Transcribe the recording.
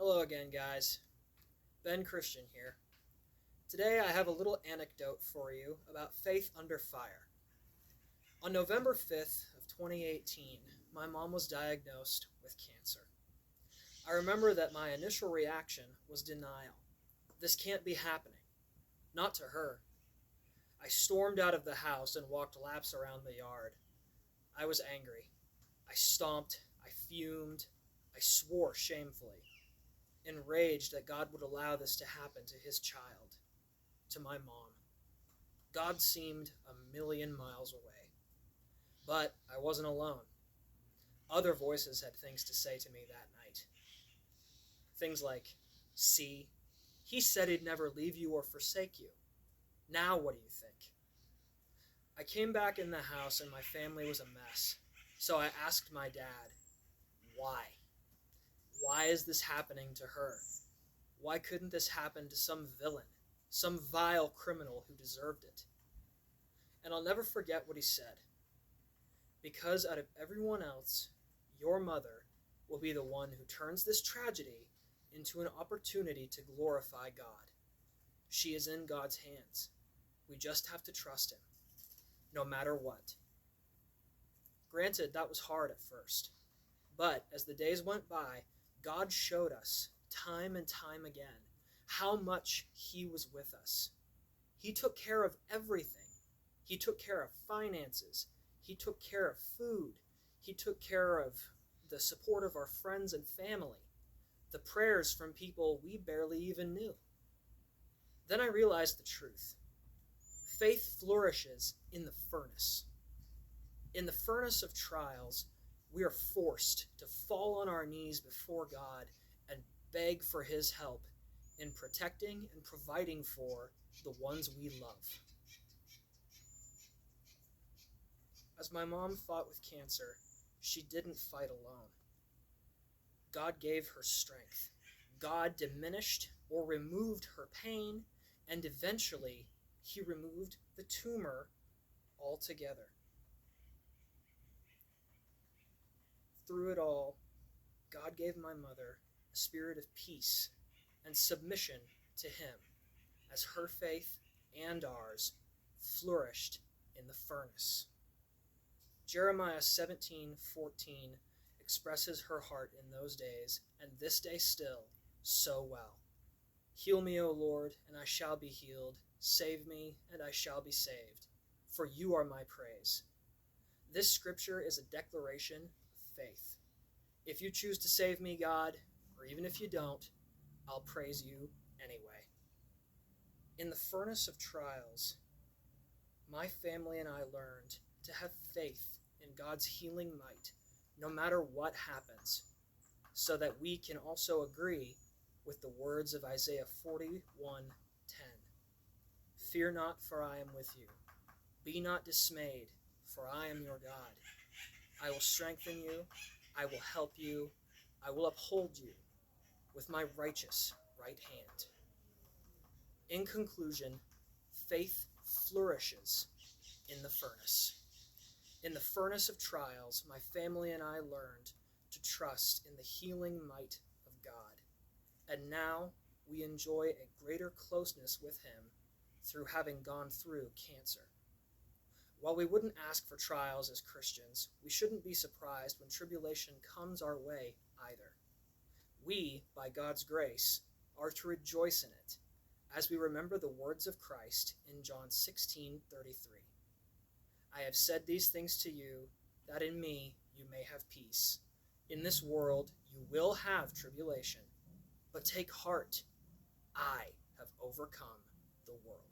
Hello again, guys. Ben Christian here. Today I have a little anecdote for you about faith under fire. On November 5th of 2018, my mom was diagnosed with cancer. I remember that my initial reaction was denial. This can't be happening. Not to her. I stormed out of the house and walked laps around the yard. I was angry. I stomped. I fumed. I swore shamefully. Enraged that God would allow this to happen to his child, to my mom. God seemed a million miles away. But I wasn't alone. Other voices had things to say to me that night. Things like, "See, he said he'd never leave you or forsake you. Now what do you think?" I came back in the house and my family was a mess. So I asked my dad, why? Why is this happening to her? Why couldn't this happen to some villain, some vile criminal who deserved it? And I'll never forget what he said. Because out of everyone else, your mother will be the one who turns this tragedy into an opportunity to glorify God. She is in God's hands. We just have to trust him, no matter what. Granted, that was hard at first. But as the days went by, God showed us time and time again how much he was with us. He took care of everything. He took care of finances. He took care of food. He took care of the support of our friends and family, the prayers from people we barely even knew. Then I realized the truth. Faith flourishes in the furnace. In the furnace of trials, we are forced to fall on our knees before God and beg for his help in protecting and providing for the ones we love. As my mom fought with cancer, she didn't fight alone. God gave her strength. God diminished or removed her pain, and eventually he removed the tumor altogether. Through it all, God gave my mother a spirit of peace and submission to him as her faith and ours flourished in the furnace. Jeremiah 17:14 expresses her heart in those days, and this day still, so well. "Heal me, O Lord, and I shall be healed. Save me, and I shall be saved. For you are my praise." This scripture is a declaration of faith. If you choose to save me, God, or even if you don't, I'll praise you anyway. In the furnace of trials, my family and I learned to have faith in God's healing might, no matter what happens, so that we can also agree with the words of Isaiah 41:10. "Fear not, for I am with you. Be not dismayed, for I am your God. I will strengthen you. I will help you. I will uphold you with my righteous right hand." In conclusion, faith flourishes in the furnace. In the furnace of trials, my family and I learned to trust in the healing might of God. And now we enjoy a greater closeness with him through having gone through cancer. While we wouldn't ask for trials as Christians, we shouldn't be surprised when tribulation comes our way either. We, by God's grace, are to rejoice in it, as we remember the words of Christ in John 16:33. "I have said these things to you, that in me you may have peace. In this world you will have tribulation, but take heart, I have overcome the world."